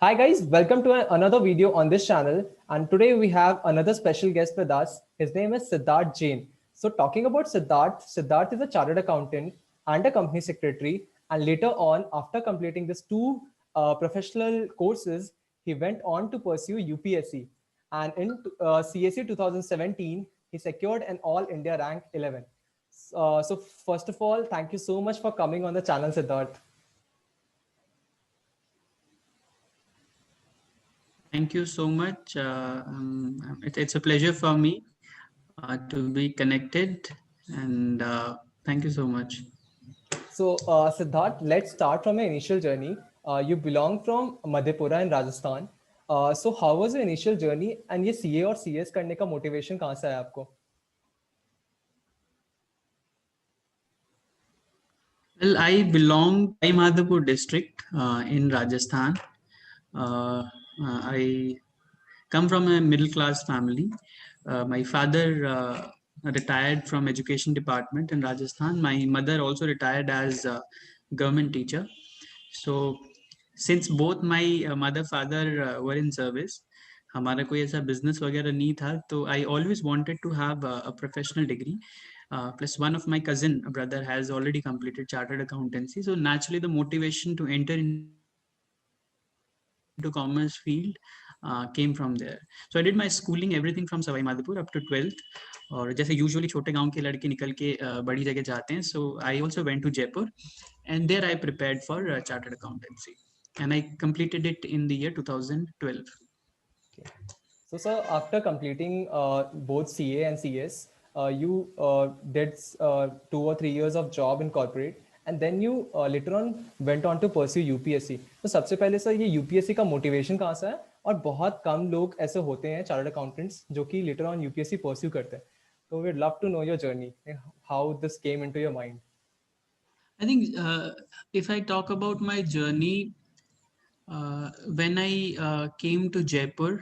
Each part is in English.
Hi guys, welcome to another video on this channel, and today we have another special guest with us. His name is Siddharth Jain. So talking about Siddharth is a chartered accountant and a company secretary, and later on, after completing these two professional courses, he went on to pursue UPSC, and in CSE 2017, he secured an All India rank 11. So first of all, thank you so much for coming on the channel, Siddharth. Thank you so much. It's a pleasure for me to be connected, and thank you so much. So, Siddharth, let's start from your initial journey. You belong from Madhepura in Rajasthan. So, how was your initial journey? And ये CA और CS करने का motivation कहाँ से आया आपको? Well, I belong to Madhepur district in Rajasthan. I come from a middle class family. My father retired from education department in Rajasthan. My mother also retired as a government teacher. So since both my mother father were in service, हमारा कोई ऐसा business वगैरह नहीं था, तो I always wanted to have a professional degree. Plus one of my cousin brother has already completed chartered accountancy, so naturally the motivation to enter into commerce field came from there. So I did my schooling everything from Savai Madhopur up to 12th. और जैसे usually छोटे गांव के लड़के निकल के बड़ी जगह जाते हैं, so I also went to Jaipur, and there I prepared for chartered accountancy, and I completed it in the year 2012. Okay. So, sir, after completing both CA and CS, you did 2 or 3 years of job in corporate, and then you later on went on to pursue UPSC. तो सबसे पहले sir ये UPSC का motivation कहाँ से है? और बहुत कम लोग ऐसे होते हैं चार्टर्ड अकाउंटेंट्स जो कि later on UPSC pursue करते हैं. So we'd love to know your journey, how this came into your mind. I think if I talk about my journey, when I came to Jaipur,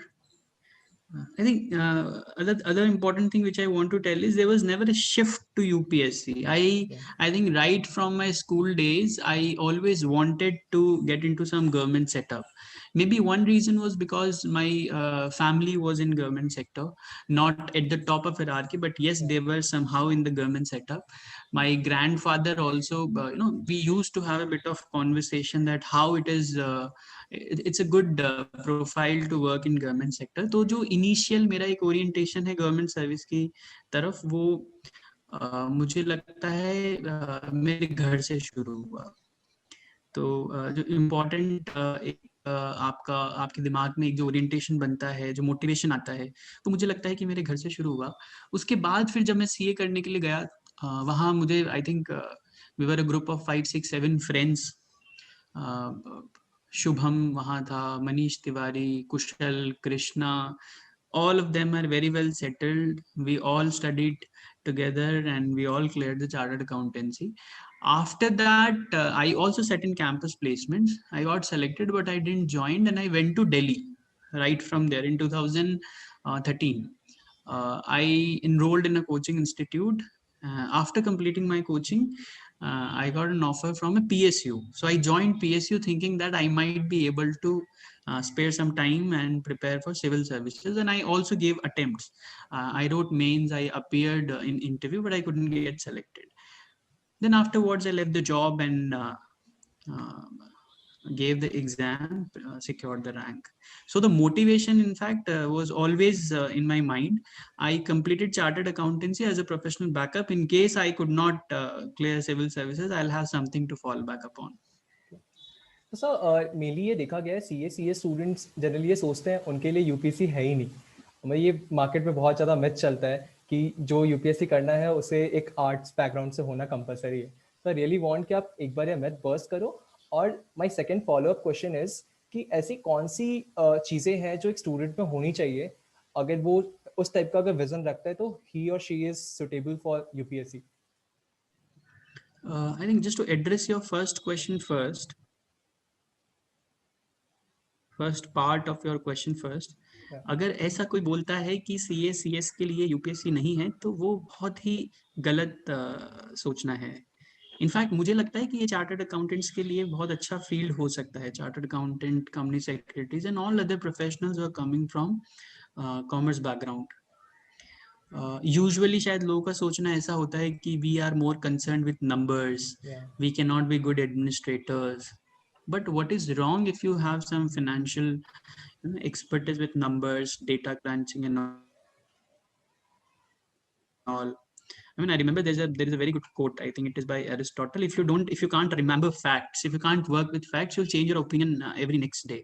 I think other important thing which I want to tell is there was never a shift to UPSC. I think right from my school days, I always wanted to get into some government setup. Maybe one reason was because my family was in government sector, not at the top of hierarchy, but yes, they were somehow in the government setup. My grandfather also, we used to have a bit of conversation that how it is. It's a good profile to work in government sector. तो जो initial मेरा एक orientation है government service की तरफ, वो मुझे लगता है मेरे घर से शुरू हुआ. तो जो इम्पोर्टेंट आपका आपके दिमाग में एक जो ओरिएंटेशन बनता है, जो मोटिवेशन आता है, तो मुझे लगता है कि मेरे घर से शुरू हुआ. उसके बाद फिर जब मैं सीए करने के लिए गया, वहाँ मुझे I think we were a group of 5 6 7 friends. Shubham वहाँ था, Manish Tiwari, Kushal, Krishna, all of them are very well settled. We all studied together and we all cleared the chartered accountancy. After that, I also sat in campus placements. I got selected, but I didn't join, and I went to Delhi right from there in 2013. I enrolled in a coaching institute. After completing my coaching, I got an offer from a PSU. So I joined PSU thinking that I might be able to spare some time and prepare for civil services. And I also gave attempts. I wrote mains, I appeared in interview, but I couldn't get selected. Then afterwards, I left the job and uh, gave the exam, secured the rank. So the motivation, in fact, was always in my mind. I completed chartered accountancy as a professional backup. In case I could not clear civil services, I'll have something to fall back upon. तो sir mainly ये देखा गया है सी ए students generally ये सोचते हैं उनके लिए यूपीएससी है ही नहीं. हमें ये मार्केट में बहुत ज़्यादा मिथ चलता है कि जो यूपीएससी करना है उसे एक आर्ट्स बैकग्राउंड से होना कंपलसरी है. तो आई रियली वांट कि आप एक बार ये मिथ बर्स्ट करो. और my second follow up question is कि ऐसी कौन सी चीज़ें हैं जो एक स्टूडेंट में होनी चाहिए अगर वो उस टाइप का अगर विजन रखता है तो ही और she is suitable for UPSC. I think just to address your first question first part of your question first, अगर ऐसा कोई बोलता है कि सीए सीएस के लिए यूपीएससी नहीं है, तो वो बहुत ही गलत सोचना है. इनफैक्ट मुझे लगता है कि ये चार्टर्ड अकाउंटेंट्स के लिए बहुत अच्छा फील्ड हो सकता है, chartered accountant, company secretaries and all other professionals are coming from commerce background. Usually शायद लोगों का सोचना ऐसा होता है कि we are more concern with numbers, Yeah. We can not be good administrators, but what is wrong if you have some financial, expertise with numbers, data crunching and all. I mean, I remember there is a very good quote. I think it is by Aristotle. If you don't, if you can't remember facts, if you can't work with facts, you'll change your opinion every next day.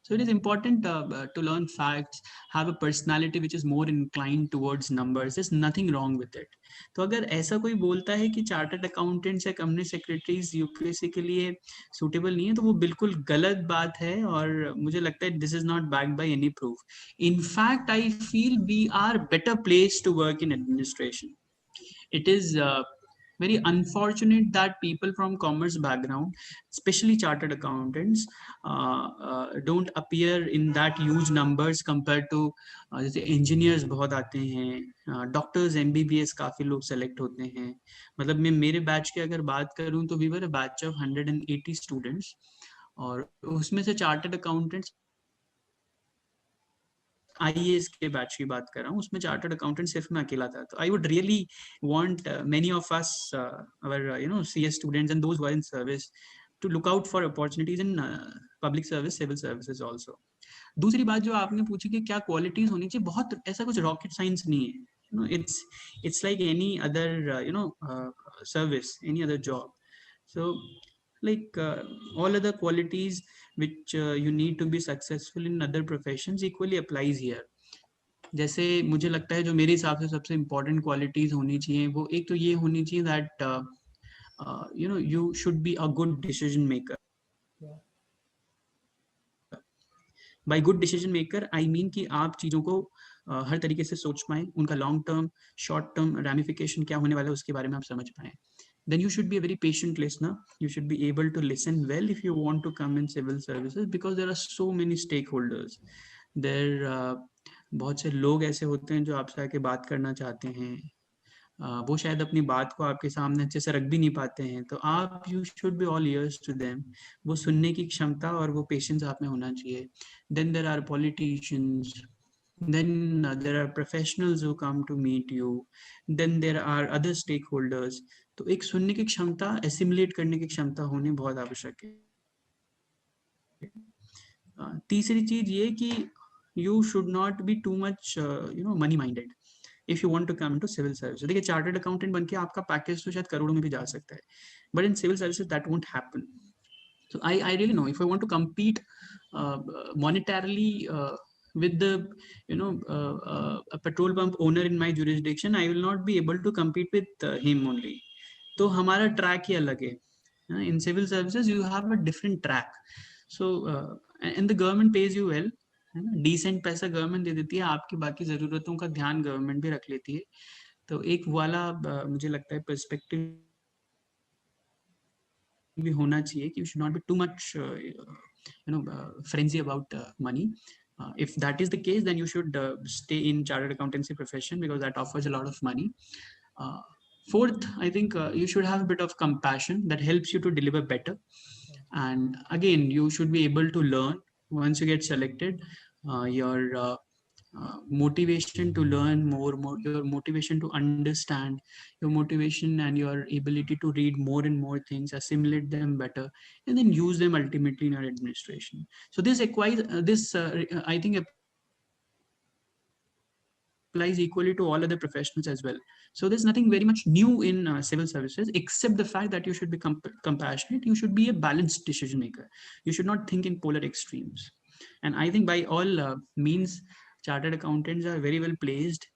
So it is important to learn facts, have a personality which is more inclined towards numbers. There's nothing wrong with it. तो अगर ऐसा कोई बोलता है कि chartered accountants या company secretaries UPSC के लिए सूटेबल नहीं है, तो वो बिल्कुल गलत बात है, और मुझे लगता है this is not backed by any proof. In fact I feel we are better place to work in administration. It is very unfortunate that people from commerce background, especially chartered accountants, don't appear in that huge numbers compared to जैसे engineers बहुत आते हैं, doctors MBBS काफी लोग select होते हैं. मतलब मैं मेरे बैच की अगर बात करूं तो we were a batch of 180 students, और उसमें से चार्टर्ड अकाउंटेंट्स, आईएएस के बैच की बात कर रहा हूँ, उसमें चार्टर्ड अकाउंटेंट सिर्फ मैं अकेला था. तो I would really want many of us, our CS students and those who are in service, to look out for opportunities in public service, civil services also. दूसरी बात जो आपने पूछी कि क्या क्वालिटीज होनी चाहिए, बहुत ऐसा कुछ रॉकेट साइंस नहीं है. It's like any other service, any other job. So like all other qualities which you need to be successful in other professions equally applies here. जैसे मुझे लगता है जो मेरे हिसाब से सबसे इम्पोर्टेंट क्वालिटीज होनी चाहिए, वो एक तो ये होनी चाहिए that you should be a good decision maker. Yeah. By good decision maker I mean कि आप चीज़ों को हर तरीके से सोच पाएं, उनका long term, short term ramification क्या होने वाला है उसके बारे में आप समझ पाएं. Then you should be a very patient listener. You should be able to listen well if you want to come in civil services, because there are so many stakeholders. There बहुत से लोग ऐसे होते हैं जो आपसे आके बात करना चाहते हैं. वो शायद अपनी बात को आपके सामने अच्छे से रख भी नहीं पाते हैं, तो आप you should be all ears to them. वो सुनने की क्षमता और वो पेशेंस आप में होना चाहिए. Then there are politicians, then there are professionals who come to meet you, then there are other stakeholders. तो एक सुनने की क्षमता, एसिमुलेट करने की क्षमता होनी बहुत आवश्यक है. तीसरी चीज ये कि you should not be too much money minded if you want to come into civil service. देखिए चार्टर्ड अकाउंटेंट बनके आपका पैकेज तो शायद करोड़ों में भी जा सकता है, but in civil services that won't happen. So I really know if I want to compete monetarily with the a petrol pump owner in my jurisdiction, I will not be able to compete with him only. तो हमारा track ही अलग है. In civil services you have a different track. So and the government pays you well, decent पैसा government दे देती है, आपकी बाकी ज़रूरतों का ध्यान गवर्नमेंट भी रख लेती है. तो एक वाला मुझे लगता है पर्सपेक्टिव भी होना चाहिए कि you should not be too much frenzy about money. If that is the case, then you should stay in chartered accountancy profession because that offers a lot of money. Uh, Fourth, I think you should have a bit of compassion that helps you to deliver better. And again, you should be able to learn once you get selected. Your motivation to learn more, your motivation to understand, your motivation and your ability to read more and more things, assimilate them better, and then use them ultimately in your administration. So this applies, I think applies equally to all other professionals as well. So there's nothing very much new in civil services except the fact that you should be compassionate. You should be a balanced decision maker. You should not think in polar extremes. And I think by all means, chartered accountants are very well placed.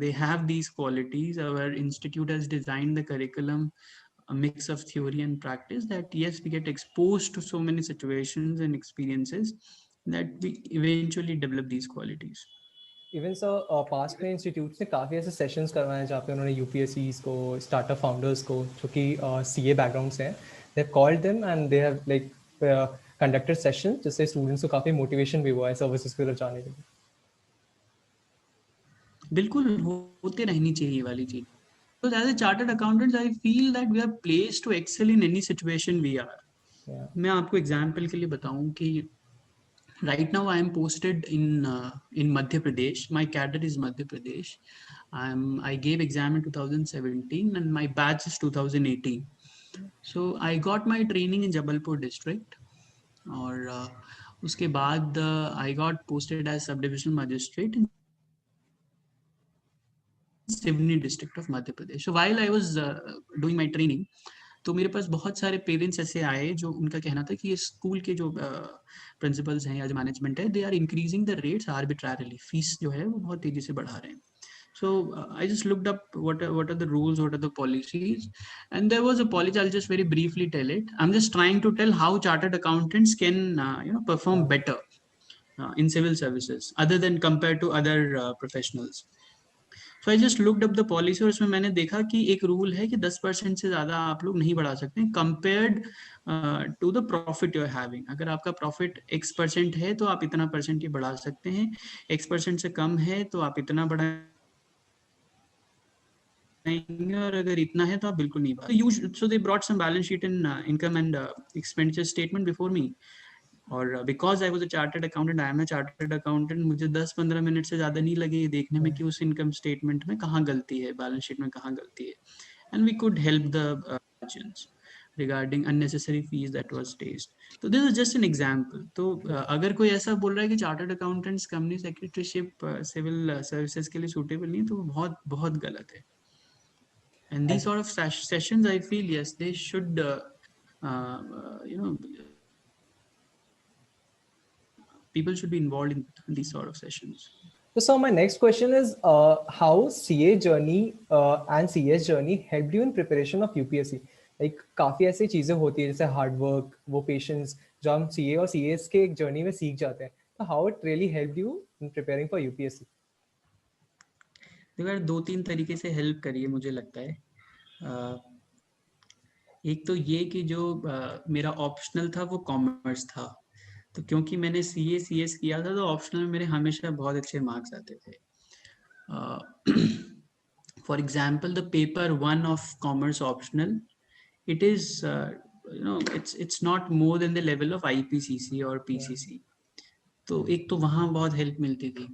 They have these qualities. Our institute has designed the curriculum, a mix of theory and practice, that yes, we get exposed to so many situations and experiences that we eventually develop these qualities. Even sir past में institutes ने काफ़ी ऐसे sessions करवाए हैं जहाँ पे उन्होंने यूपीएससीज को, स्टार्टअप फाउंडर्स को जो कि सीए बैकग्राउंड से हैं, they called them and they have like conducted session, जिससे स्टूडेंट्स को काफ़ी मोटिवेशन भी हुआ है सर्विसेज की तरफ जाने के लिए. बिल्कुल होते रहनी चाहिए ये वाली चीज. because as a chartered accountants I feel that we are placed to excel in any situation we are. Yeah. मैं आपको एग्जाम्पल के लिए बताऊं कि right now I am posted in Madhya Pradesh. My cadre is Madhya Pradesh. I gave exam in 2017 and my batch is 2018. So I got my training in Jabalpur district. और उसके बाद I got posted as sub divisional magistrate in Sivni district of Madhya Pradesh. So while I was doing my training, तो मेरे पास बहुत सारे parents ऐसे आए जो उनका कहना था कि ये स्कूल के जो प्रिंसिपल्स हैं या जो मैनेजमेंट है, they are increasing the rates arbitrarily, fees जो है वो बहुत तेजी से बढ़ा रहे हैं. So I just looked up what are the rules, what are the policies, and there was a policy. I'll just very briefly tell it. I'm just trying to tell how chartered accountants can perform Yeah. better in civil services other than compared to other professionals. So I just looked up the policy और उसमें मैंने देखा कि एक rule है कि 10% से ज़्यादा आप लोग नहीं बढ़ा सकते compared to the profit you're having. अगर आपका profit X% है तो आप इतना परसेंट ही बढ़ा सकते हैं, X% से कम है तो आप इतना बढ़ाएंगे और अगर इतना है तो आप बिल्कुल नहीं बढ़ा सकते. So they brought some balance sheet in income and expenditure statement before me. और because I was a chartered accountant, I am a chartered accountant, मुझे 10-15 मिनट से ज़्यादा नहीं लगे ये देखने में कि उस इनकम स्टेटमेंट में कहाँ गलती है, बैलेंस शीट में कहाँ गलती है. And we could help the margins regarding unnecessary fees that was test. तो this is just an example. तो अगर कोई ऐसा बोल रहा है कि chartered accountants company secretaryship civil services के लिए सूटेबल नहीं है, तो वो बहुत बहुत गलत है. And these And sort of sessions, I feel, yes, they should, people should be involved in these sort of sessions. so my next question is how CA journey and CS journey helped you in preparation of UPSC? Like काफी ऐसी चीजें होती है जैसे hard work, वो patience जो हम CA और CS के एक जर्नी में सीख जाते हैं. तो how it really helped you in preparing for UPSC? देखो यार, 2-3 तरीके से हेल्प करिए मुझे लगता है. एक तो ये कि जो मेरा ऑप्शनल था वो कॉमर्स था, तो क्योंकि मैंने CS किया था तो ऑप्शनल में मेरे हमेशा बहुत अच्छे मार्क्स आते थे. For example, the paper 1 of commerce optional, it is it's not more than the level of IPCC or PCC. तो एक तो वहाँ बहुत हेल्प मिलती थी.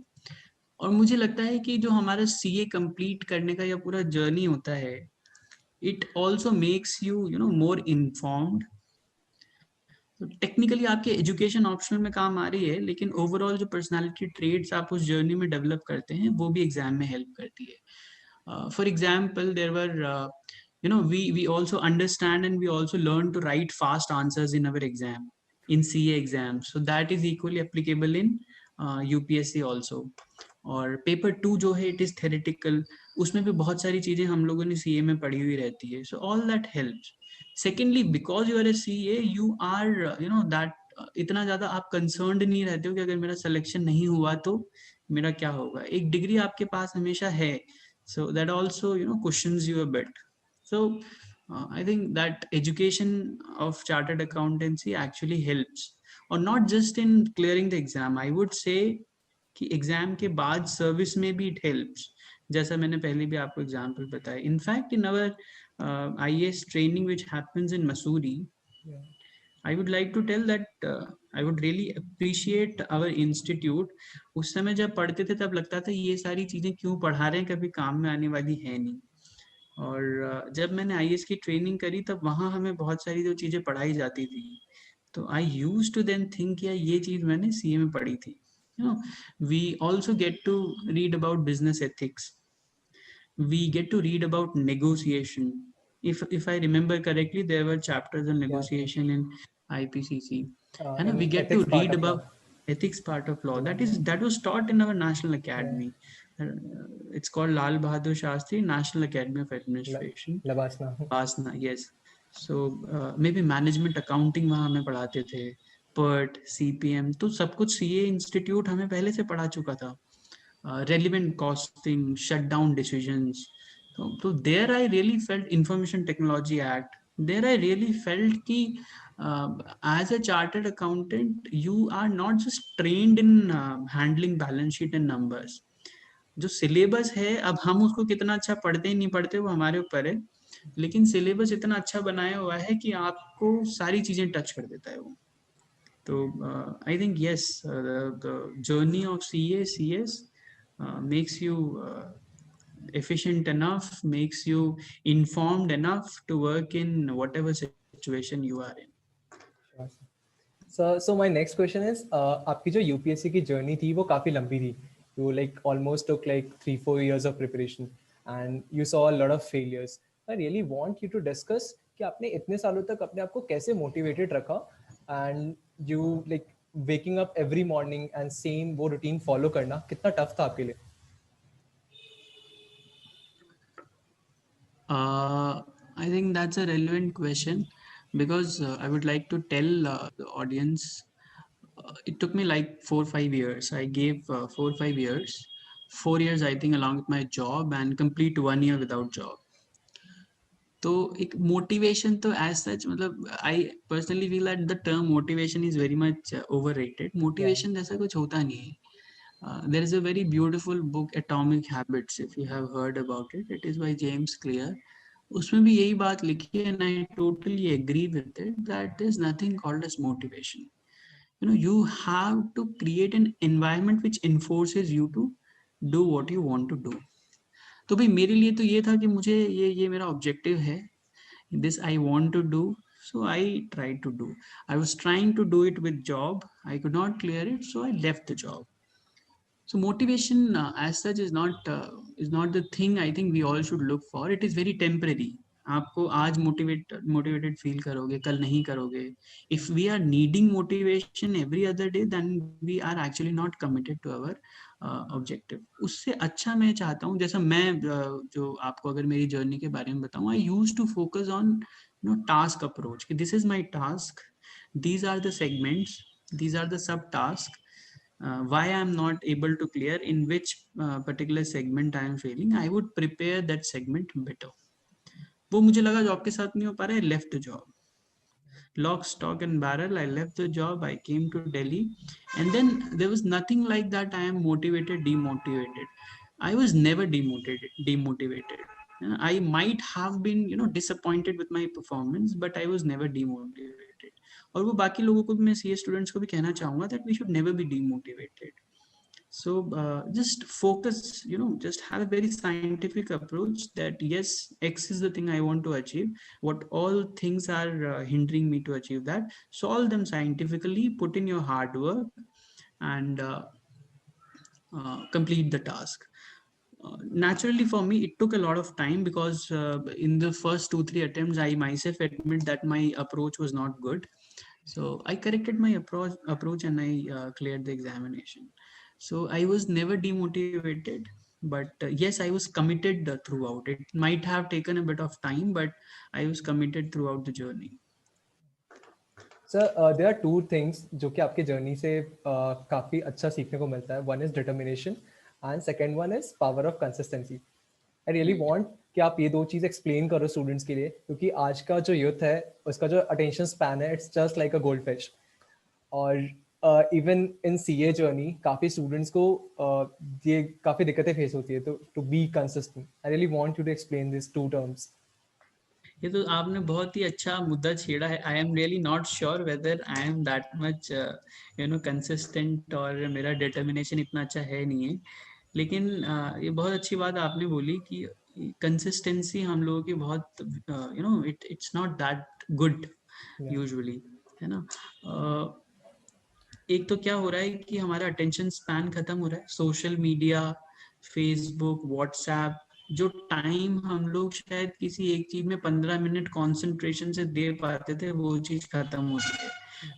और मुझे लगता है कि जो हमारा CA कंप्लीट करने का या पूरा जर्नी होता है, it also makes you more informed. तो टेक्निकली आपके एजुकेशन ऑप्शनल में काम आ रही है, लेकिन ओवरऑल जो पर्सनालिटी ट्रेड्स आप उस जर्नी में डेवलप करते हैं वो भी एग्जाम में हेल्प करती है. For example, there were we also understand and we also learn to write fast answers in our exam, in CA exams. So that is equally applicable in UPSC also. और paper 2 जो है it is theoretical, उसमें भी बहुत सारी चीजें हम लोगों ने CA में पढ़ी हुई रहती है. So all that helps. Secondly, because you are a CA, you are that इतना ज्यादा आप कंसर्न्ड नहीं रहते हो कि अगर मेरा सिलेक्शन नहीं हुआ तो मेरा क्या होगा. एक डिग्री आपके पास हमेशा है, so that also cushions you a bit. So I think that education of chartered accountancy actually helps, or not just in clearing the exam. I would say कि एग्जाम के बाद सर्विस में भी इट हेल्प्स, जैसा मैंने पहले भी आपको एग्जांपल बताया. In fact in our IAS training which happens in Mussoorie, I would like to tell that I would really appreciate our institute. उस समय जब पढ़ते थे तब लगता था ये सारी चीजें क्यों पढ़ा रहे हैं, कभी काम में आने वाली है नहीं. और जब मैंने IAS की ट्रेनिंग करी तब वहाँ हमें बहुत सारी जो चीजें पढ़ाई जाती थी, तो आई यूज टू देन थिंक यार ये चीज मैंने CA में पढ़ी थी. We also get to read about business ethics. We get to read about negotiation. If I remember correctly, there were chapters on Yeah, negotiation in IPCC, and we in get to ethics part read of law. about ethics part of law. Yeah, That was taught in our national yeah. academy. It's called Lal Bahadur Shastri National Academy of La, Administration. Labasna. Basna, yes. So maybe management accounting वहाँ हमें पढ़ाते थे, PERT, CPM, तो सब कुछ CA institute हमें पहले से पढ़ा चुका था. Relevant costing, shutdown decisions. So there I really felt Information Technology Act. There I really felt कि as a chartered accountant, you are not just trained in handling balance sheet and numbers. जो syllabus है, अब हम उसको कितना अच्छा पढ़ते नहीं पढ़ते वो हमारे ऊपर है, लेकिन सिलेबस इतना अच्छा बनाया हुआ है कि आपको सारी चीजें टच कर देता है वो। तो I think yes, the journey of CA CS makes you efficient enough, makes you informed enough to work in whatever situation you are in. So my next question is, आपकी जो यूपीएससी की journey थी वो काफ़ी लंबी थी. You like almost took like 3-4 years of preparation and you saw a lot of failures. I really want you to discuss कि आपने इतने सालों तक अपने आप को कैसे motivated रखा and you like waking up every morning and same वो routine follow करना कितना tough था आपके लिए? I think that's a relevant question because I would like to tell the audience. It took me like 4 or 5 years. I gave 4 or 5 years, 4 years I think along with my job and complete 1 year without job. तो एक motivation तो as such, मतलब I personally feel that the term motivation is very much overrated. Yeah. Motivation जैसा कुछ होता नहीं है. There is a very beautiful book, Atomic Habits, if you have heard about it. It is by James Clear. उसमें भी यही बात लिखी है, and I totally agree with it, that there's nothing called as motivation. You have to create an environment which enforces you to do what you want to do. तो भाई मेरे लिए तो ये था कि मुझे ये मेरा ऑब्जेक्टिव है, this I want to do, so I tried to do. I was trying to do it with job, I could not clear it, so I left the job. So motivation as such is not the thing I think we all should look for. It is very temporary. आपको आज motivated feel करोगे, कल नहीं करोगे. If we are needing motivation every other day, then we are actually not committed to our objective. उससे अच्छा मैं चाहता हूँ, जैसा मैं जो आपको अगर मेरी जर्नी के बारे में बताऊँ, I use to focus on task approach, कि this is my task, these are the segments, these are the subtasks, why I am not able to clear, in which particular segment I am failing, I would prepare that segment better. वो मुझे लगा job के साथ नहीं हो पा रहा है, left the job. Lock, stock and barrel, I left the job, I came to Delhi, and then there was nothing like that I am motivated, demotivated. I was never demotivated. I might have been, disappointed with my performance, but I was never demotivated. और वो बाकी लोगों को भी, मैं CA students को भी कहना चाहूंगा that we should never be demotivated. So just focus, just have a very scientific approach that yes, X is the thing I want to achieve. What all things are hindering me to achieve that, solve them scientifically, put in your hard work, and complete the task. Naturally for me it took a lot of time because in the first 2-3 attempts I myself admit that my approach was not good. So I corrected my approach and I cleared the examination. So I was never demotivated, but yes, I was committed throughout. It might have taken a bit of time, but I was committed throughout the journey. Sir, there are two things जो कि आपके journey से काफ़ी अच्छा सीखने को मिलता है. One is determination and second one is power of consistency. I really Right. want कि आप ये दो चीज़ एक्सप्लेन करो स्टूडेंट्स के लिए, क्योंकि आज का जो यूथ है उसका जो अटेंशन स्पैन है it's just like a goldfish. और इवन इन सीए जर्नी काफ़ी स्टूडेंट्स को ये काफ़ी दिक्कतें फेस होती है to be consistent. I really want you to explain this two terms. ये तो आपने बहुत ही अच्छा मुद्दा छेड़ा है. I am really not sure whether I am that much consistent, और मेरा डिटर्मिनेशन इतना अच्छा है नहीं है. लेकिन ये बहुत अच्छी बात आपने बोली कि कंसिस्टेंसी हम लोगों की बहुत, it's not that good usually, है ना. एक तो क्या हो रहा है कि हमारा अटेंशन स्पैन खत्म हो रहा है. सोशल मीडिया, फेसबुक, व्हाट्सएप, जो टाइम हम लोग शायद किसी एक चीज में 15 मिनट कंसंट्रेशन से दे पाते थे, वो चीज खत्म हो रही है.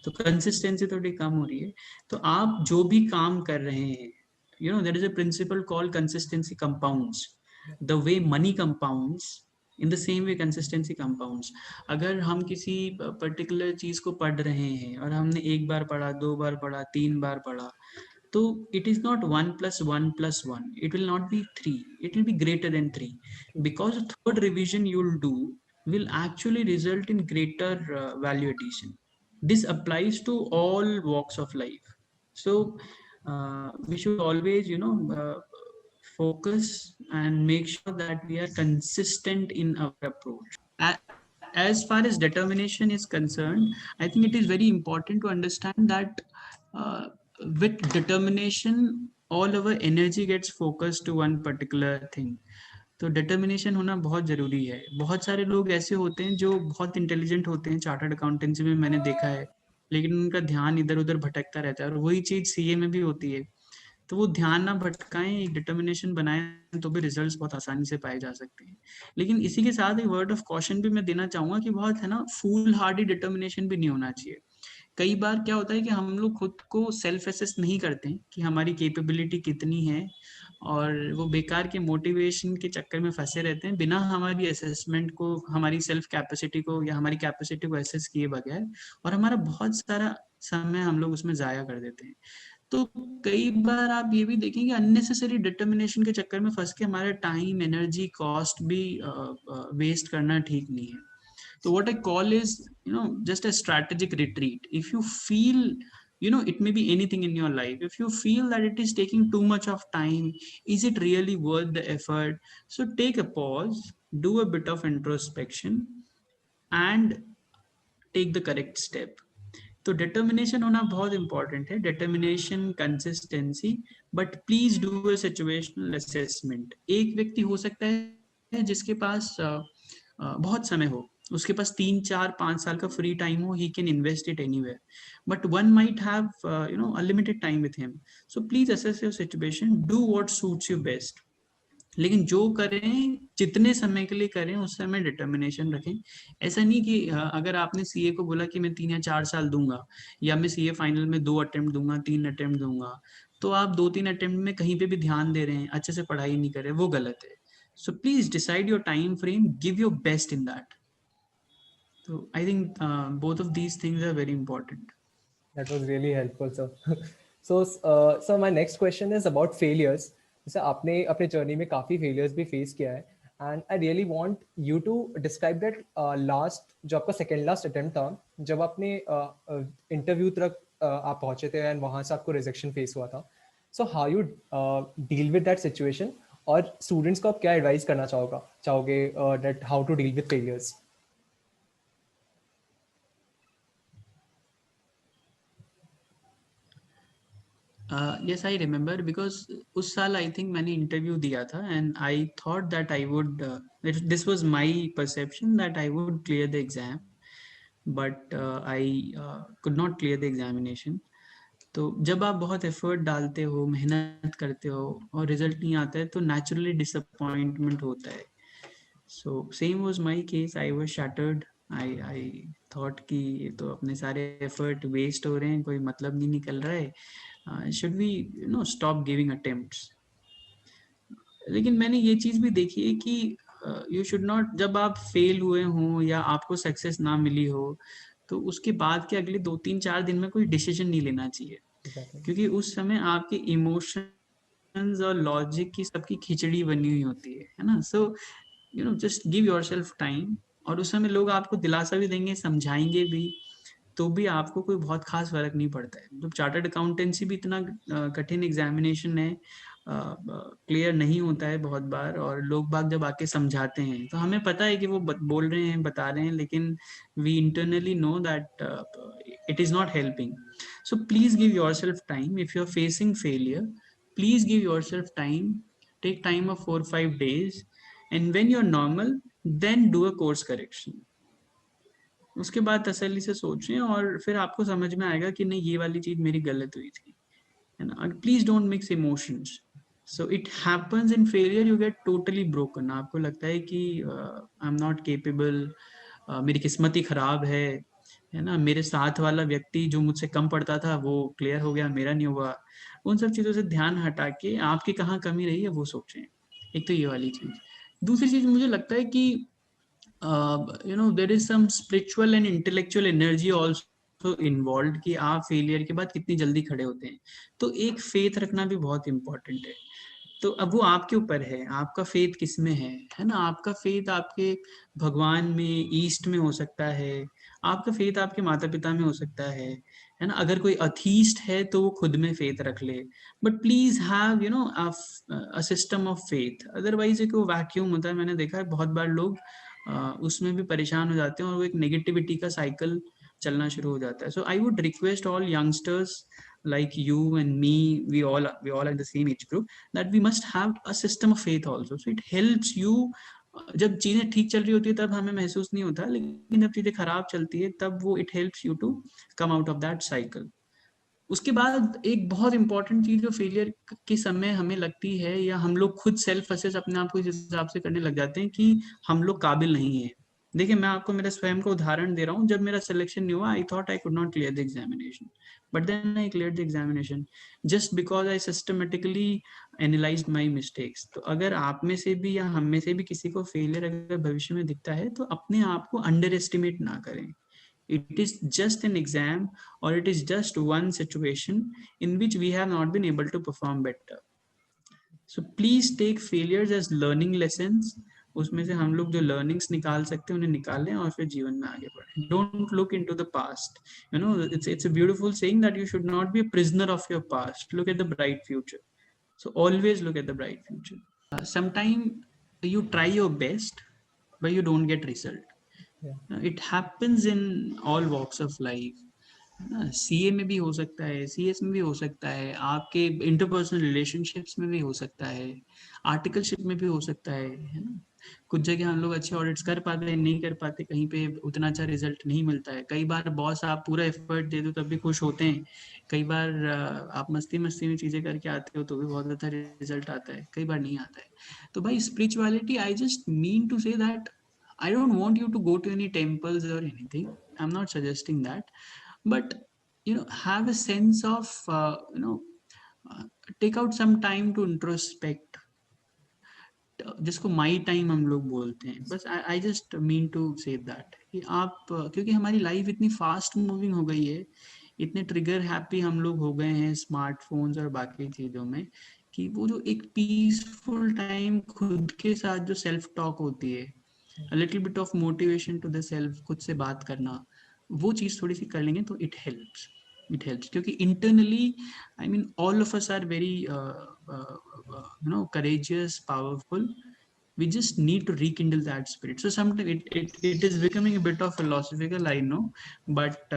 तो कंसिस्टेंसी थोड़ी कम हो रही है. तो आप जो भी काम कर रहे हैं, there is a principle called consistency compounds. The way money compounds, in the same way consistency compounds. अगर हम किसी पर्टिकुलर चीज को पढ़ रहे हैं और हमने एक बार पढ़ा, 2 बार पढ़ा, 3 बार पढ़ा, तो it is not 1 + 1 + 1, it will not be 3, it will be greater than 3, because the third revision you will do will actually result in greater value addition. This applies to all walks of life. So we should always focus, and make sure that we are consistent in our approach. As far as determination is concerned, I think it is very important to understand that uh, with determination, all our energy gets focused to one particular thing. तो determination होना बहुत ज़रूरी है. बहुत सारे लोग ऐसे होते हैं जो बहुत इंटेलिजेंट होते हैं, चार्टर्ड अकाउंटेंसी में मैंने देखा है, लेकिन उनका ध्यान इधर उधर भटकता रहता है, और वही चीज़ सीए में भी होती है. तो वो ध्यान ना भटकाएं, एक डिटर्मिनेशन बनाएं, तो भी रिजल्ट्स बहुत आसानी से पाए जा सकते हैं. लेकिन इसी के साथ एक वर्ड ऑफ कॉशन भी मैं देना चाहूंगा कि बहुत है ना, फूल हार्डी डिटर्मिनेशन भी नहीं होना चाहिए. कई बार क्या होता है कि हम लोग खुद को सेल्फ एसेस नहीं करते हैं कि हमारी कैपेबिलिटी कितनी है, और वो बेकार के मोटिवेशन के चक्कर में फंसे रहते हैं बिना हमारी असेसमेंट को, हमारी सेल्फ कैपेसिटी को या हमारी कैपेसिटी को एसेस किए बगैर, और हमारा बहुत सारा समय हम लोग उसमें जाया कर देते हैं. तो कई बार आप ये भी देखेंगे, अननेसेसरी डिटर्मिनेशन के चक्कर में फंस के हमारा टाइम, एनर्जी, कॉस्ट भी वेस्ट करना ठीक नहीं है. So what I call is, just a strategic retreat. If you feel, it may be anything in your life. If you feel that it is taking too much of time, is it really worth the effort? So take a pause, do a bit of introspection, and take the correct step. तो determination होना बहुत important है, determination, consistency, but please do a situational assessment. एक व्यक्ति हो सकता है जिसके पास बहुत समय हो, उसके पास 3 4 5 साल का फ्री टाइम हो, he can invest it anywhere, but one might have a limited time with him. So please assess your situation, do what suits you best, लेकिन जो करें जितने समय के लिए करें उस समय डिटर्मिनेशन रखें. ऐसा नहीं कि अगर आपने सीए को बोला कि मैं 3 या 4 साल दूंगा, या मैं सीए फाइनल में 2 अटेम्प्ट दूंगा, 3 अटेम्प्ट दूंगा, तो आप 2 3 अटेम्प्ट में कहीं पे भी ध्यान दे रहे हैं, अच्छे से पढ़ाई नहीं कर रहे, वो गलत है. So please decide your time frame, give your best in that. तो I think both of these things are very important. That was really helpful, sir. So my next question is about failures. जैसे आपने अपने journey में काफ़ी failures भी face किया है, and I really want you to describe that last, जो आपका second last attempt था, जब आपने interview तक आप पहुँचे थे and वहाँ से आपको rejection face हुआ था. So how you deal with that situation, और students को आप क्या advice करना चाहोगे that how to deal with failures? Yes, I remember, because उस साल I think मैंने इंटरव्यू दिया था, and I thought that I would, this was my perception that I would clear the exam, but I could not clear the examination. तो जब आप बहुत effort डालते हो, मेहनत करते हो, और रिजल्ट नहीं आता है, तो नेचुरली डिसअपॉइंटमेंट होता है. So same was my case, I was shattered. I thought कि ये तो अपने सारे एफर्ट वेस्ट हो रहे हैं, कोई मतलब नहीं निकल रहा है, should we stop giving attempts. लेकिन मैंने ये चीज भी देखी है कि यू शुड नॉट, जब आप फेल हुए हो या आपको सक्सेस ना मिली हो, तो उसके बाद के अगले 2 3 4 दिन में कोई डिसीजन नहीं लेना चाहिए, Exactly. क्योंकि उस समय आपके इमोशंस और लॉजिक की सबकी खिचड़ी बनी हुई होती है ना. So just give yourself time, और उस समय लोग आपको दिलासा भी देंगे, समझाएंगे भी, तो भी आपको कोई बहुत खास फर्क नहीं पड़ता है. जब चार्टर्ड अकाउंटेंसी भी इतना कठिन एग्जामिनेशन है, क्लियर नहीं होता है बहुत बार, और लोग बाग जब आके समझाते हैं तो हमें पता है कि वो बोल रहे हैं, बता रहे हैं, लेकिन we internally know that it is not helping. So please give yourself time. If you are facing failure, please give yourself time. Take time off 4 5 days, and when you're normal, then do a course correction. उसके बाद तसल्ली से सोचें, और फिर आपको समझ में आएगा कि नहीं, ये वाली चीज मेरी गलत हुई थी, है ना. Please don't mix emotions. So it happens in failure, you get totally broken. आपको लगता है कि आई एम नॉट केपेबल, मेरी किस्मत ही खराब है ना, मेरे साथ वाला व्यक्ति जो मुझसे कम पढ़ता था वो क्लियर हो गया, मेरा नहीं हुआ. उन सब चीज़ों से ध्यान हटा के आपकी कहाँ कमी रही है वो सोचें. एक तो ये वाली चीज़. दूसरी चीज़ मुझे लगता है कि there is some spiritual and intellectual energy also involved, कि आप फेलियर के बाद कितनी जल्दी खड़े होते हैं. तो एक फेथ रखना भी बहुत इंपॉर्टेंट है. तो अब वो आपके ऊपर है, आपका फेथ किस में है ना. आपका फेथ आपके भगवान में, ईस्ट में हो सकता है, आपका फेथ आपके माता पिता में हो सकता है है ना. अगर कोई अथीस्ट है तो वो खुद में फेथ रख ले, but please have you know a system of faith. Otherwise एक वो वैक्यूम होता है. मैंने देखा है बहुत बार लोग उसमें भी परेशान हो जाते हैं और वो एक नेगेटिविटी का साइकिल चलना शुरू हो जाता है. So I would request all youngsters like you and me, we all are in the same age group, that we must have a system of faith also. So it helps you. जब चीजें ठीक चल रही होती है तब हमें महसूस नहीं होता, लेकिन जब चीजें खराब चलती है तब वो it helps you to come out of that cycle. उसके बाद एक बहुत इंपॉर्टेंट चीज जो फेलियर के समय हमें लगती है, या हम लोग खुद सेल्फ असेस अपने आप को इस हिसाब से करने लग जाते हैं कि हम लोग काबिल नहीं है. देखिए, मैं आपको मेरा स्वयं का उदाहरण दे रहा हूँ. जब मेरा सिलेक्शन नहीं हुआ, I thought I could not clear the examination, but then I clear the examination just because I systematically analyse my mistakes. तो अगर आप में से भी या हम में से भी किसी को फेलियर अगर भविष्य में दिखता है, तो अपने आप को अंडर एस्टिमेट ना करें. It is just an exam, or it is just one situation in which we have not been able to perform better. So please take failures as learning lessons. उसमें से हम लोग जो learnings निकाल सकते हैं उन्हें निकालें और फिर जीवन में आगे बढ़ें. Don't look into the past. You know, it's a beautiful saying that you should not be a prisoner of your past. Look at the bright future. So always look at the bright future. Sometimes you try your best, but you don't get result. Yeah. It happens in all walks of life. CA में भी हो सकता है, CS में भी हो सकता है, आपके इंटरपर्सनल रिलेशनशिप्स में भी हो सकता है, आर्टिकलशिप में भी हो सकता है ना. कुछ जगह हम लोग अच्छे ऑडिट्स कर पाते हैं, नहीं कर पाते, कहीं पे उतना अच्छा रिजल्ट नहीं मिलता है. कई बार बॉस आप पूरा एफर्ट दे दो तब भी खुश होते हैं. कई बार आप मस्ती मस्ती में चीजें करके आते हो तो भी बहुत अच्छा रिजल्ट आता है, कई बार नहीं आता है. तो भाई spirituality, I just mean to say that I don't want you to go to any temples or anything. I'm not suggesting that, but have a sense of uh, take out some time to introspect, जिसको my time हम लोग बोलते हैं. बस I just mean to say that कि आप क्योंकि हमारी लाइफ इतनी फास्ट मूविंग हो गई है, इतने ट्रिगर हैप्पी हम लोग हो गए हैं स्मार्टफोन्स और बाकी चीज़ों में, कि वो जो एक पीसफुल टाइम खुद के साथ जो सेल्फ टॉक होती है, a little bit of motivation to the self, खुद से बात करना, वो चीज़ थोड़ी सी कर लेंगे तो इट हेल्प्स क्योंकि internally I mean all of us are very courageous, powerful. We just need to rekindle that spirit. So sometimes it is becoming a bit of philosophical, I know, but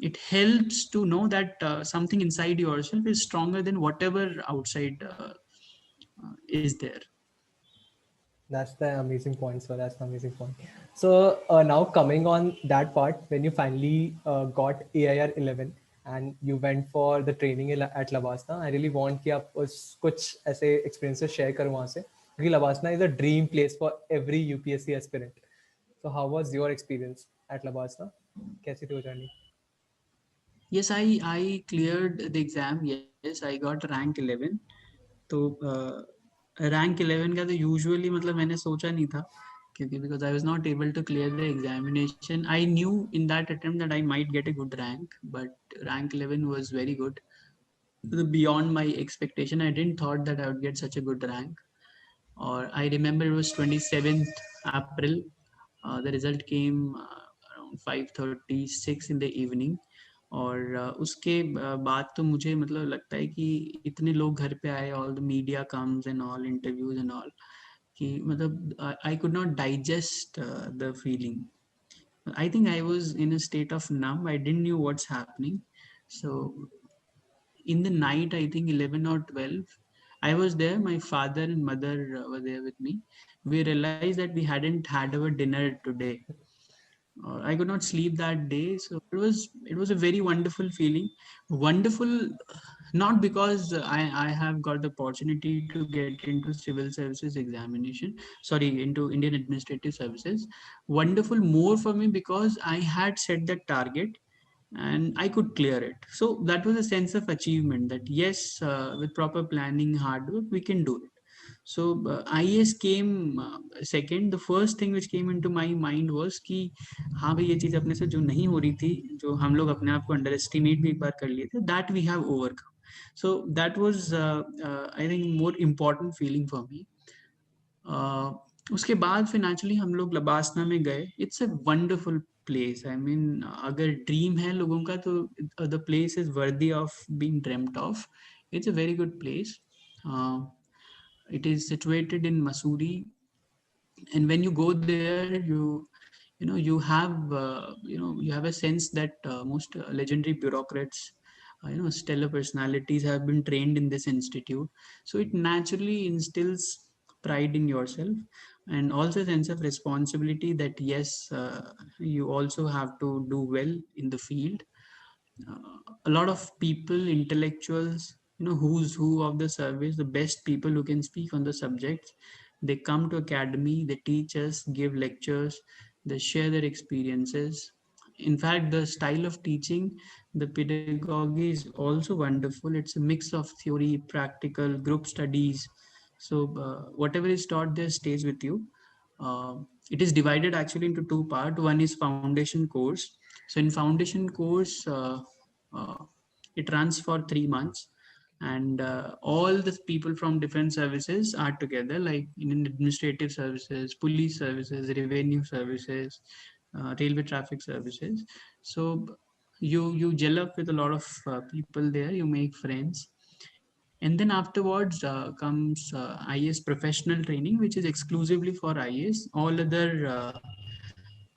it helps to know that something inside yourself is stronger than whatever outside is there. That's the amazing point. So that's the amazing point. So now coming on that part, when you finally got AIR 11 and you went for the training at Lavasna, I really want कि आप कुछ ऐसे experiences share करो वहाँ से, क्योंकि Lavasna is a dream place for every UPSC aspirant. So how was your experience at Lavasna? कैसी थी वो journey? Yes, I cleared the exam. Yes, I got rank 11. तो रैंक 11 का तो यूजुअली मतलब मैंने सोचा नहीं था, क्योंकि because I was not able to clear the examination. I knew in that attempt that I might get a good rank, but rank 11 was very good, beyond my expectation. I didn't thought that I would get such a good rank. Or I remember it was 27th April. The result came around 5:36 in the evening. और उसके बाद तो मुझे मतलब लगता है कि इतने लोग घर पे आए, all the media comes and all interviews and all, कि मतलब आई could not digest the feeling. I think I was in a state of numb. I didn't know what's happening. So in the night, I think 11 or 12, I was there. My father and mother were there with me. We realized that we hadn't had our dinner today. I could not sleep that day. So it was a very wonderful feeling. Wonderful, not because I have got the opportunity to get into civil services examination, sorry, into Indian administrative services. Wonderful more for me because I had set that target and I could clear it. So that was a sense of achievement that yes, with proper planning, hard work, we can do it. So IAS came second. The first thing which came into my mind was कि हाँ भाई, ये चीज़ अपने से जो नहीं हो रही थी, जो हम लोग अपने आप को अंडर एस्टिमेट भी एक बार कर लिए थे, that we have overcome. So that was I think more important feeling for me. उसके बाद फिर नेचुरली हम लोग लबासना में गए. It's a wonderful place. I mean, अगर dream है लोगों का तो the place is worthy of being dreamt of. It's a very good place. Uh, it is situated in Missouri, and when you go there, you have a sense that most legendary bureaucrats, stellar personalities have been trained in this institute. So it naturally instills pride in yourself, and also a sense of responsibility that yes, you also have to do well in the field. A lot of people, intellectuals, who's who of the service, the best people who can speak on the subjects, they come to academy, they teach us, give lectures, they share their experiences. In fact, the style of teaching, the pedagogy is also wonderful. It's a mix of theory, practical, group studies. So whatever is taught there stays with you. uh, it is divided actually into two parts. One is foundation course. So in foundation course, uh, it runs for 3 months, and all the people from different services are together, like in administrative services, police services, revenue services, railway traffic services. So you gel up with a lot of people there. You make friends, and then afterwards comes IAS professional training, which is exclusively for IAS. All other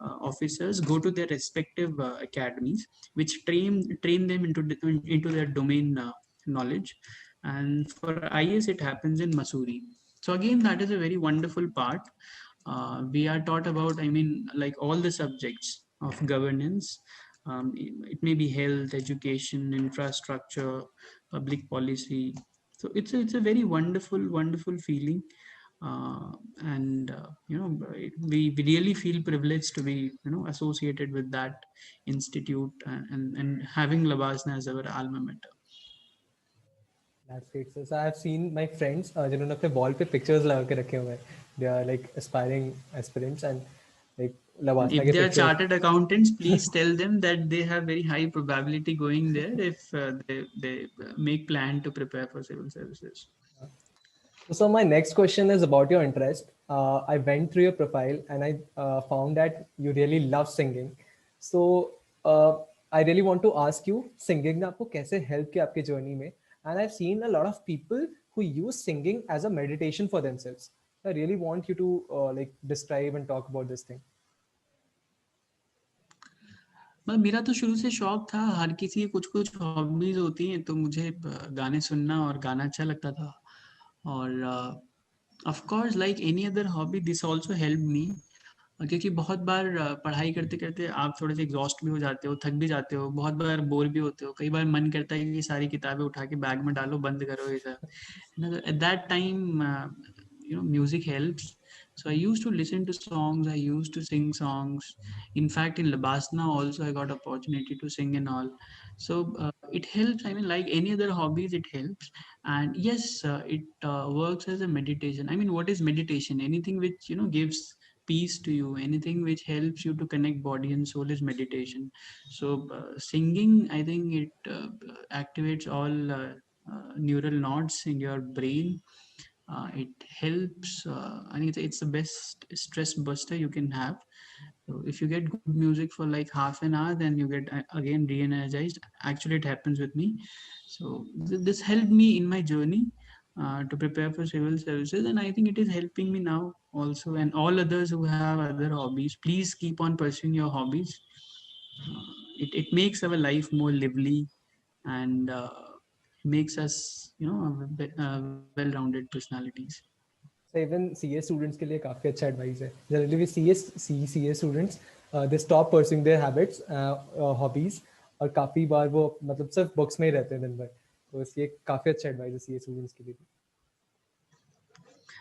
officers go to their respective academies, which train them into their domain knowledge. And for IAS, it happens in Missouri. So again, that is a very wonderful part. We are taught about, I mean, like all the subjects of governance. It may be health, education, infrastructure, public policy. So it's a very wonderful feeling. And we really feel privileged to be associated with that institute, and having Labasna as our alma mater. That's great. So I have seen my friends जिन्होंने अपने wall पे pictures लगा के रखे हुए हैं. They are like aspiring aspirants and like And Lavasna if के they are pictures. chartered accountants, please tell them that they have very high probability going there if they make plan to prepare for civil services. So my next question is about your interest. I went through your profile and I found that you really love singing. So I really want to ask you, singing ने आपको कैसे help किया आपके journey में? And I've seen a lot of people who use singing as a meditation for themselves. I really want you to like describe and talk about this thing. मतलब मेरा तो शुरू से शौक था, हर किसी की कुछ कुछ हॉबीज होती हैं, तो मुझे गाने सुनना और गाना अच्छा लगता था. और of course, like any other hobby, this also help me. क्योंकि बहुत बार पढ़ाई करते करते आप थोड़े से एग्जॉस्ट भी हो जाते हो, थक भी जाते हो, बहुत बार बोर भी होते हो, कई बार मन करता है कि सारी किताबें उठा के बैग में डालो, बंद करो ये सब. At that time, music helps. So I used to listen to songs, I used to sing songs. In fact, in Labasna also I got opportunity to sing and all. So it helps. I mean, like any other hobbies, it helps. And yes, it works as a meditation. I mean, what is meditation? Anything which gives peace to you, anything which helps you to connect body and soul is meditation. So singing, I think it activates all neural nodes in your brain. It helps. I think it's the best stress buster you can have. So if you get good music for like half an hour, then you get again re-energized. Actually, it happens with me. So this helped me in my journey to prepare for civil services, and I think it is helping me now also. And all others who have other hobbies, please keep on pursuing your hobbies. It makes our life more lively, and makes us well-rounded personalities. So even CA students के लिए काफी अच्छा advice है. Generally we CA students they stop pursuing their habits, hobbies और काफी बार वो मतलब सिर्फ books में ही रहते हैं दिन भर. तो ये काफी अच्छा advice है CA students के लिए.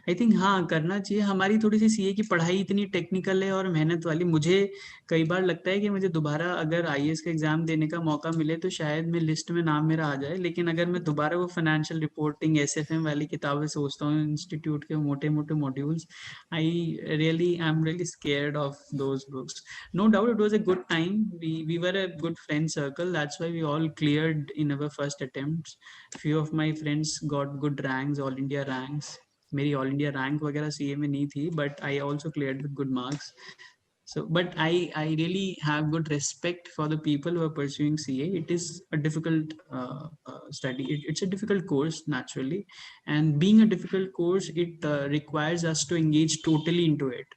आई थिंक हाँ, करना चाहिए. हमारी थोड़ी सी सीए की पढ़ाई इतनी टेक्निकल है और मेहनत वाली. मुझे कई बार लगता है कि मुझे दोबारा अगर आईएएस का एग्जाम देने का मौका मिले तो शायद मैं लिस्ट में नाम मेरा आ जाए. लेकिन अगर मैं दोबारा वो फाइनेंशियल रिपोर्टिंग, एसएफएम वाली किताबें सोचता हूँ, इंस्टीट्यूट के मोटे मोटे modules, I am really scared of those books. No doubt it was a good time. We were a good friend circle. That's why we all cleared in our first attempts. Few of my friends got good ranks, all India ranks. मेरी all India rank वगैरह CA में नहीं थी, but I also cleared with good marks. So, but I really have good respect for the people who are pursuing CA. It is a difficult study. It's a difficult course naturally, and being a difficult course, it requires us to engage totally into it.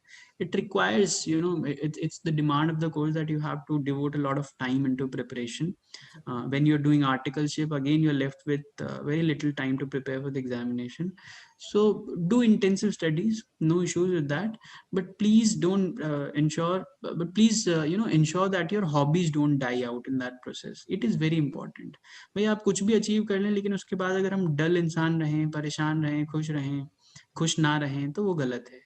It requires, it's the demand of the course that you have to devote a lot of time into preparation. When you're doing articleship, again you're left with very little time to prepare for the examination. So do intensive studies, no issues with that, but please don't ensure but please ensure that your hobbies don't die out in that process. It is very important. भाई आप कुछ भी achieve कर लें, लेकिन उसके बाद अगर हम डल इंसान रहें, परेशान रहें, खुश ना रहें, तो वो गलत है.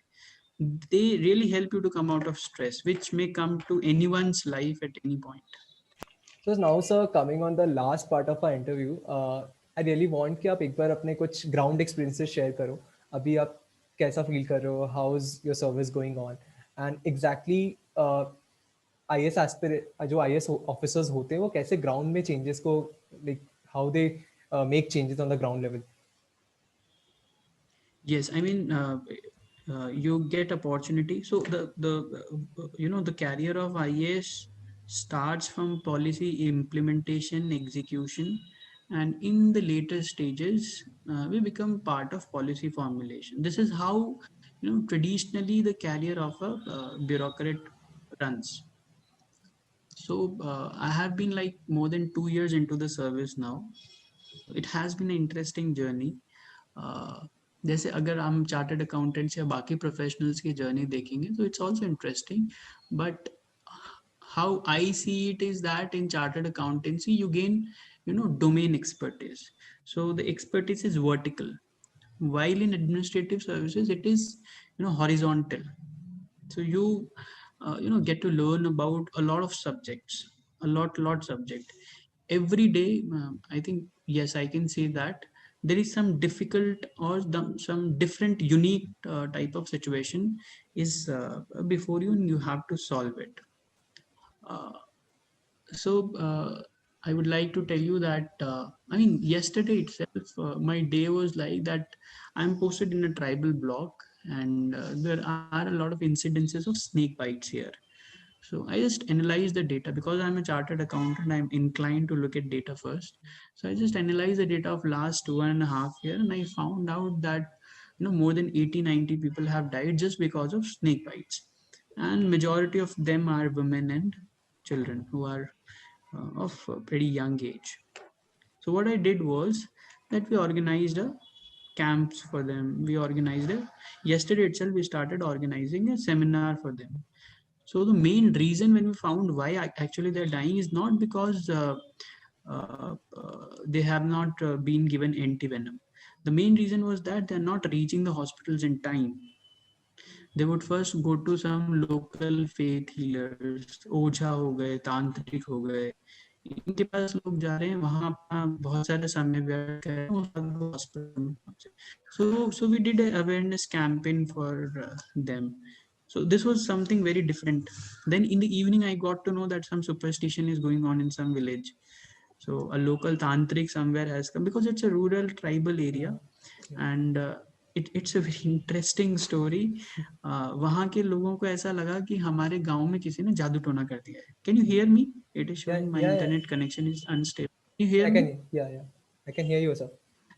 They really help you to come out of stress, which may come to anyone's life at any point. So now, sir, coming on the last part of our interview, I really want कि आप एक बार अपने कुछ ground experiences share करो. अभी आप कैसा feel कर रहे हो? How's your service going on? And exactly IAS aspirant जो IAS officers होते हैं वो कैसे ground में changes को like how they make changes on the ground level. Yes, I mean, you get opportunity. So the career of IAS starts from policy implementation, execution, and in the later stages, we become part of policy formulation. This is how traditionally the career of a bureaucrat runs. So I have been like more than 2 years into the service now. It has been an interesting journey. जैसे अगर हम chartered accountants या बाकी professionals की journey देखेंगे तो it's also interesting, but how I see it is that in chartered accountancy you gain domain expertise. So the expertise is vertical, while in administrative services it is horizontal. So you get to learn about a lot of subjects, a lot subject every day. I think yes, I can say that there is some difficult or some different unique type of situation is before you, and you have to solve it. uh, so I would like to tell you that I mean yesterday itself my day was like that. I'm posted in a tribal block, and there are a lot of incidences of snake bites here. So I just analyze the data because I'm a chartered accountant. I'm inclined to look at data first. So I just analyze the data of last 1.5 years, and I found out that more than 80-90 people have died just because of snake bites, and majority of them are women and children who are of a pretty young age. So what I did was that we organized a camps for them. We organized a yesterday itself. We started organizing a seminar for them. So the main reason when we found why actually they're dying is not because they have not been given anti-venom. The main reason was that they're not reaching the hospitals in time. They would first go to some local faith healers, ओझा हो गए, तांत्रिक हो गए, इनके पास लोग जा रहे हैं, वहां अपना बहुत सारा समय व्यर्थ कर रहे हैं, उसके बाद वो हॉस्पिटल में पहुंचे. So we did an awareness campaign for them. So this was something very different. Then in the evening I got to know that some superstition is going on in some village. So a local tantric somewhere has come because it's a rural tribal area, and it's a very interesting story. वहाँ के लोगों को ऐसा लगा कि हमारे गांव में किसी ने जादू टोना कर दिया है. Can you hear me? It is Yeah, showing my yeah, yeah. internet connection is unstable. Can you hear I me? can, yeah. I can hear you, sir.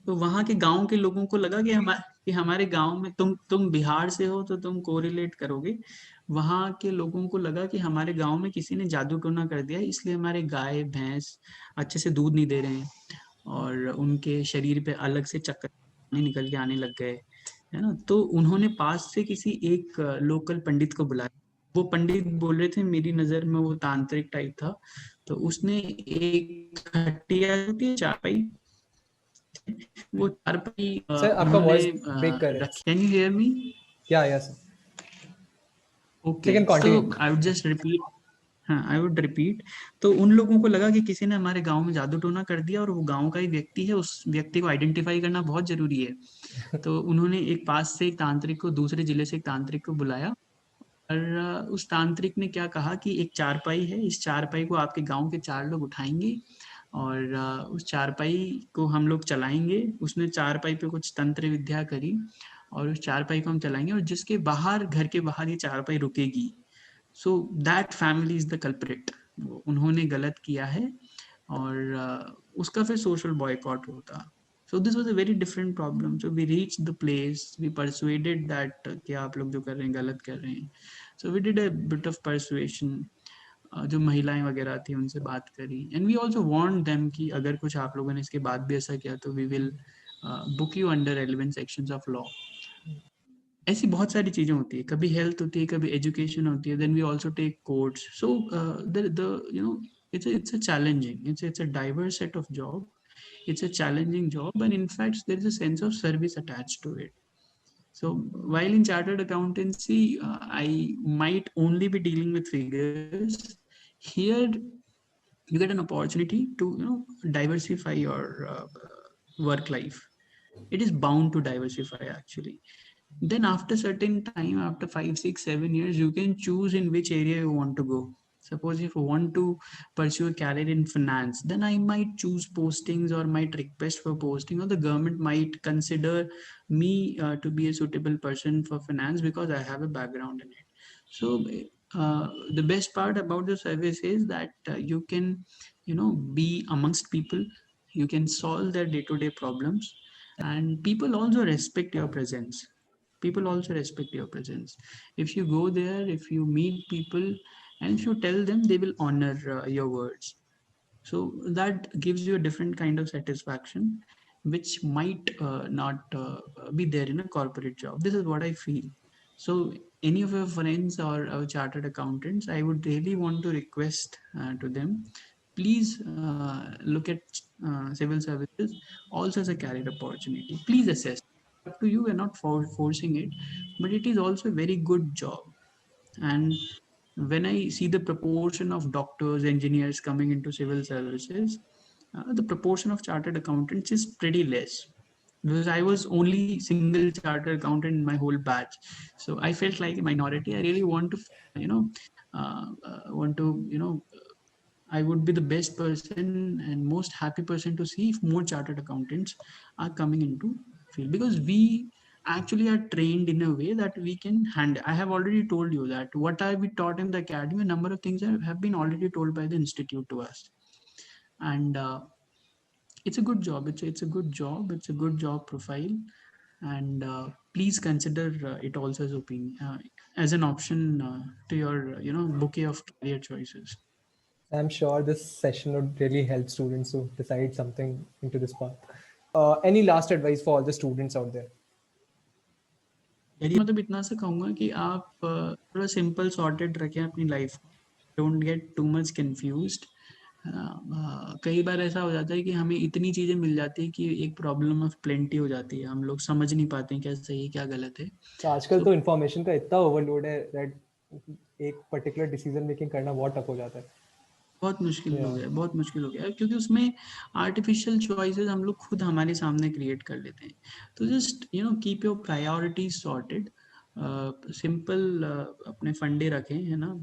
तो वहाँ के गांव के लोगों को लगा कि हमारे गांव में तुम बिहार से हो तो तुम कोरिलेट करोगे. वहाँ के लोगों को लगा कि हमारे गांव में किसी ने जादू टोना कर दिया है, इसलिए हमारे गाय भैंस अच्छे से दूध नहीं दे रहे हैं, और उनके शरीर पे अलग से चक्कर निकल के आने लग गए, है ना. तो उन्होंने पास से किसी एक लोकल पंडित को बुलाया. वो पंडित बोल रहे थे मेरी नजर में वो तांत्रिक टाइप था. तो उसने एक खटिया होती है, चारपाई, वो चारपाई सर आपका उन्होंने वॉइस ब्रेक कर रहा है. रखी. Can you hear me? Yeah sir. Okay, can so continue. I would just repeat. हाँ, आई वुड रिपीट. तो उन लोगों को लगा कि किसी ने हमारे गांव में जादू टोना कर दिया, और वो गांव का ही व्यक्ति है, उस व्यक्ति को आइडेंटिफाई करना बहुत जरूरी है. तो उन्होंने एक पास से एक तांत्रिक को, दूसरे जिले से एक तांत्रिक को बुलाया, और उस तांत्रिक ने क्या कहा कि एक चारपाई है, इस चारपाई को आपके गांव के 4 लोग उठाएंगे, और उस चारपाई को हम लोग चलाएंगे. उसने चारपाई पे कुछ तंत्र विद्या करी, और उस चारपाई को हम चलाएंगे, और जिसके बाहर, घर के बाहर ये चारपाई रुकेगी. So that family is the culprit, उन्होंने गलत किया है और उसका फिर सोशल बॉयकॉट होता. So this was a very different problem. So we reach the place, we persuaded that कि आप लोग जो कर रहे हैं गलत कर रहे हैं. So we did a bit of persuasion. जो महिलाएं वगैरह थी उनसे बात करी, and we also warn them कि अगर कुछ आप लोगों ने इसके बाद भी ऐसा किया तो we will book you under relevant sections of law. ऐसी बहुत सारी चीजें होती है, कभी हेल्थ होती है, कभी एजुकेशन होती है, then we also take course. So the you know it's a challenging, it's a diverse set of job, it's a challenging job, and in fact there is a sense of service attached to it. So while in chartered accountancy, I might only be dealing with figures. Here you get an opportunity to diversify your work life. It is bound to diversify actually. Then after certain time, after 5 6 7 years, you can choose in which area you want to go. Suppose if you want to pursue a career in finance, then I might choose postings or might request for posting, or the government might consider me to be a suitable person for finance because I have a background in it. So the best part about the service is that you can be amongst people, you can solve their day-to-day problems, and people also respect your presence. People also respect your presence. If you go there, if you meet people, and if you tell them, they will honor your words. So that gives you a different kind of satisfaction, which might not be there in a corporate job. This is what I feel. So any of your friends or chartered accountants, I would really want to request to them, please look at civil services also as a career opportunity. Please assess. Up to you, we're not forcing it, but it is also a very good job. And when I see the proportion of doctors, engineers coming into civil services, the proportion of chartered accountants is pretty less, because I was only single chartered accountant in my whole batch. So I felt like a minority. I really want to, you know, want to, I would be the best person and most happy person to see if more chartered accountants are coming into field, because we actually are trained in a way that we can handle. I have already told you that what are we taught in the academy, a number of things have been already told by the institute to us. And it's a good job. It's a good job. It's a good job profile. And please consider it also as opinion, as an option to your bouquet of career choices. I'm sure this session would really help students to decide something into this path. Any last advice for all the students out there? यदि मतलब इतना सा कहूँगा कि आप थोड़ा simple sorted रखें अपनी life. Don't get too much confused. कई बार ऐसा हो जाता है कि हमें इतनी चीज़ें मिल जाती है कि एक प्रॉब्लम ऑफ प्लेंटी हो जाती है, हम लोग समझ नहीं पाते हैं क्या सही है क्या गलत है. आजकल तो तो इन्फॉर्मेशन का इतना ओवरलोड है दैट एक पर्टिकुलर डिसीजन मेकिंग करना बहुत टफ हो जाता है. बहुत मुश्किल हो Yeah. गया, बहुत मुश्किल हो गया, क्योंकि उसमें आर्टिफिशियल चॉइसेस हम लोग खुद हमारे सामने क्रिएट कर लेते हैं. तो just keep your priorities sorted. Simple अपने फंडे रखें, है ना.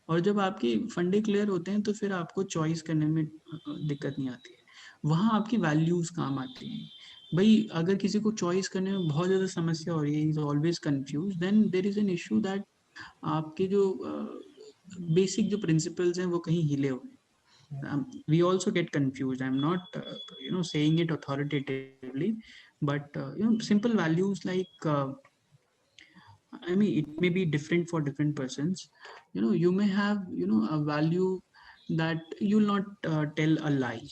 और जब आपके फंडे क्लियर होते हैं तो फिर आपको चॉइस करने में दिक्कत नहीं आती है. वहाँ आपकी वैल्यूज काम आती हैं. भाई अगर किसी को चॉइस करने में बहुत ज़्यादा समस्या हो रही है, is always confuse, then there is an issue that आपके जो बेसिक जो प्रिंसिपल्स हैं वो कहीं हिले हुए हैं. We also get confused. I'm not saying it authoritatively, but simple values like I mean, it may be different for different persons. You may have a value that you'll not tell a lie,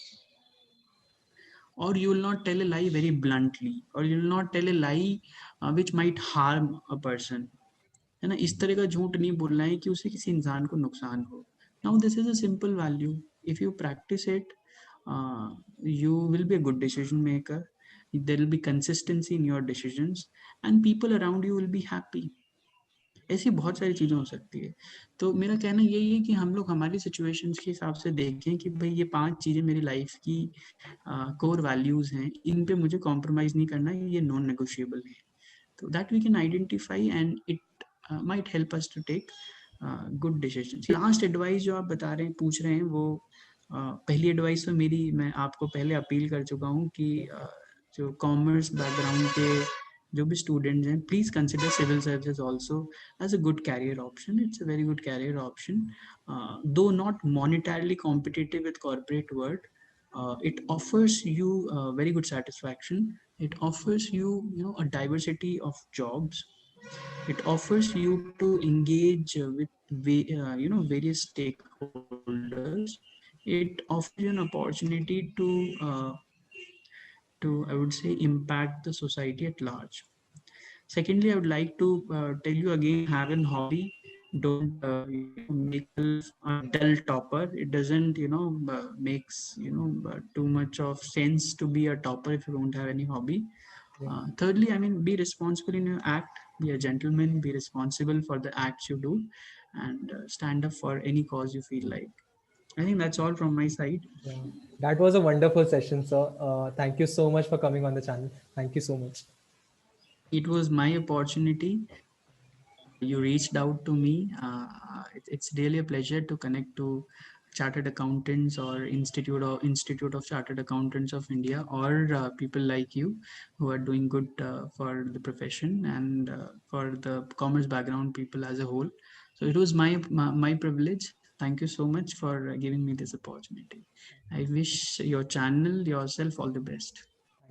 or you will not tell a lie very bluntly, or you will not tell a lie which might harm a person. है ना, इस तरह का झूठ नहीं बोलना है कि उससे किसी इंसान को नुकसान हो. Now this is a simple value. If you practice it, you will be a good decision maker. There will be consistency in your decisions, and people around you will be happy. ऐसी बहुत सारी चीज़ें हो सकती है. तो मेरा कहना यही है कि हम लोग हमारी सिचुएशंस के हिसाब से देखें कि भाई ये 5 चीज़ें मेरी लाइफ की कोर वैल्यूज़ हैं, इन पे मुझे कॉम्प्रोमाइज़ नहीं करना है, ये नॉन नेगोशिएबल है. तो that we can identify, and it might help us to take good decisions. Last advice जो आप बता रहे हैं, पूछ रहे हैं, वो पहली एडवाइस तो मेरी, मैं आपको पहले अपील कर चुका हूँ कि जो कॉमर्स बैकग्राउंड के जो भी स्टूडेंट्स हैं, please consider civil services also as a good career option. It's a very good career option, though not monetarily competitive with corporate world. It offers you very good satisfaction. It offers you, you know, a diversity of jobs. It offers you to engage with you know, various stakeholders. It offers you an opportunity to, I would say, impact the society at large. Secondly, I would like to tell you again, have an hobby. Don't you know, make yourself a dull topper. It doesn't, you know, makes, you know, too much of sense to be a topper if you don't have any hobby. Yeah. Thirdly, I mean, be responsible in your act. Be a gentleman. Be responsible for the acts you do, and stand up for any cause you feel like. I think that's all from my side. Yeah. That was a wonderful session, sir. Thank you so much for coming on the channel. Thank you so much. It was my opportunity. You reached out to me. It's really a pleasure to connect to chartered accountants or Institute of Chartered Accountants of India, or people like you who are doing good for the profession and for the commerce background people as a whole. So it was my privilege. Thank you so much for giving me this opportunity. I wish your channel yourself all the best.